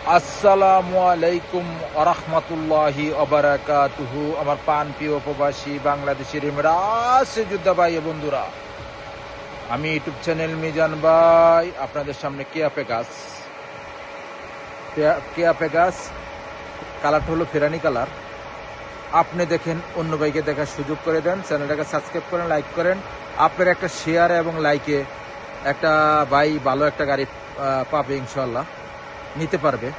আসসালামু আলাইকুম ওরহমতুল্লাহি ওবারাকাতুহু। আমার পান প্রিয় প্রবাসী বাংলাদেশের ইমরাজ যোদ্ধা ভাই ও বন্ধুরা, আমি ইউটিউব চ্যানেল মিজান ভাই আপনাদের সামনে কেয়া পেগাস কালারটা হলো ফেরানি কালার। আপনি দেখেন, অন্য ভাইকে দেখার সুযোগ করে দেন, চ্যানেলটাকে সাবস্ক্রাইব করেন, লাইক করেন। আপনার একটা শেয়ার এবং লাইকে একটা ভাই ভালো একটা গাড়ি পাবে, ইনশাল্লাহ নিতে পারবে।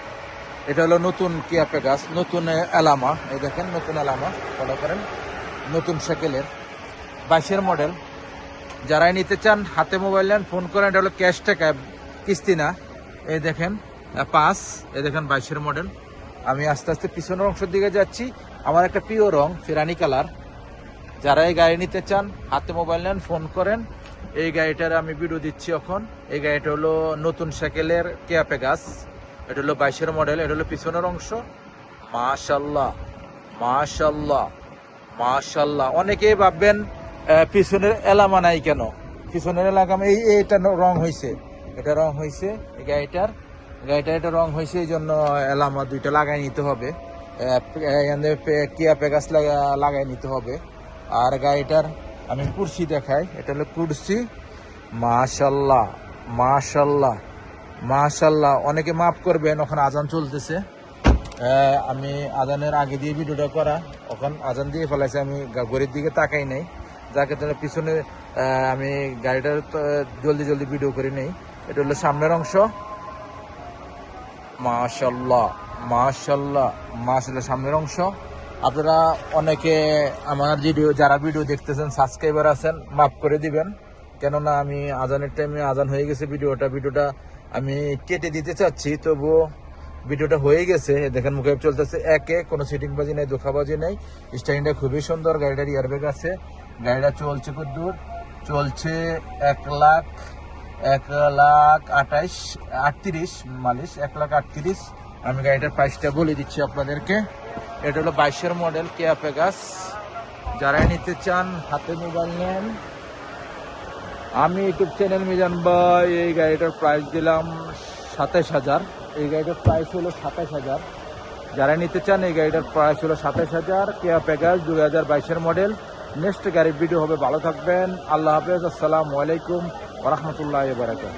এটা হলো নতুন কিয়া পেগাস, নতুন এলামা। এই দেখেন, নতুন এলামা ফলো করেন, নতুন সাইকেলের 22-এর মডেল। যারাই নিতে চান হাতে মোবাইল নেন, ফোন করেন। এটা হলো ক্যাশ টাকা, কিস্তি না। এই দেখেন পাস, এই দেখেন 22-এর মডেল। আমি আস্তে আস্তে পিছনের অংশের দিকে যাচ্ছি। আমার একটা প্রিয় রং ফেরানি কালার। যারা এই গাড়ি নিতে চান হাতে মোবাইল নেন, ফোন করেন। এই গাড়িটার আমি ভিডিও দিচ্ছি এখন। এই গাড়িটা হলো নতুন সাইকেলের কিয়া পেগাস। এটা হলো 22-এর মডেল। এটা হলো পিছনের অংশ। মাশাল্লাহ মাশাল্লাহ মাশাল্লাহ। অনেকেই ভাববেন পিছনের এলামা নাই কেন। পিছনের এলাকা এইটা রং হয়েছে, এটা রং হয়েছে এই গাড়িটার এটা রং হয়েছে, এই জন্য এলামা দুইটা লাগাই নিতে হবে। কিয়া পেগাস লাগাই নিতে হবে। আর গাড়িটার আমি কুরসি দেখাই। এটা হলো কুরসি। মাশাল্লাহ মাশাল্লাহ মাশাল্লাহ। অনেকে মাফ করবেন, ওখানে আজান চলতেছে। আমি আজানের আগে দিয়ে ভিডিওটা করা, ওখানে আজান দিয়ে ফেলাইছে, আমি ঘড়ির দিকে তাকাই নাই, যাকে তারা পিছনে আমি গাড়িটার জলদি জলদি ভিডিও করে নেই। এটা হলো সামনের অংশ। মাশাল্লাহ মাশাল্লাহ মাশাল্লাহ, সামনের অংশ। আপনারা অনেকে আমার যারা ভিডিও দেখতেছেন, সাবস্ক্রাইবার আছেন, মাফ করে দিবেন। কেননা আমি আজানের টাইমে আজান হয়ে গেছে, ভিডিওটা আমি কেটে দিতে চাচ্ছি, তবুও ভিডিওটা হয়ে গেছে। দেখেন মুখে চলতেছে একে, কোনো সিটিং বাজি নেই, ধোকাবাজি নেই। স্টাইলটা খুবই সুন্দর। গাড়িটার ইয়ারব্যাগ আছে। গাড়িটা চলছে কত দূর? চলছে 1,38,000 মালিশ, 1,38,000। আমি গাড়িটার প্রাইসটা বলে দিচ্ছি আপনাদেরকে। এটা হলো 22-এর মডেল কিয়া পেগাস। যারাই নিতে চান হাতে মোবাইল নেন। আমি ইউটিউব চ্যানেল মিজান ভাই এই গাড়িটার প্রাইস দিলাম 27,000। এই গাড়িটার প্রাইস হলো 27,000। যারা নিতে চান এই গাড়িটার প্রাইস হলো 27,000। কিয়া পেগাস 2022-এর মডেল। নেক্সট গাড়ির ভিডিও হবে। ভালো থাকবেন, আল্লাহ হাফেজ, আসসালামু আলাইকুম ওয়া রাহমাতুল্লাহি ওয়া বারাকাতুহু।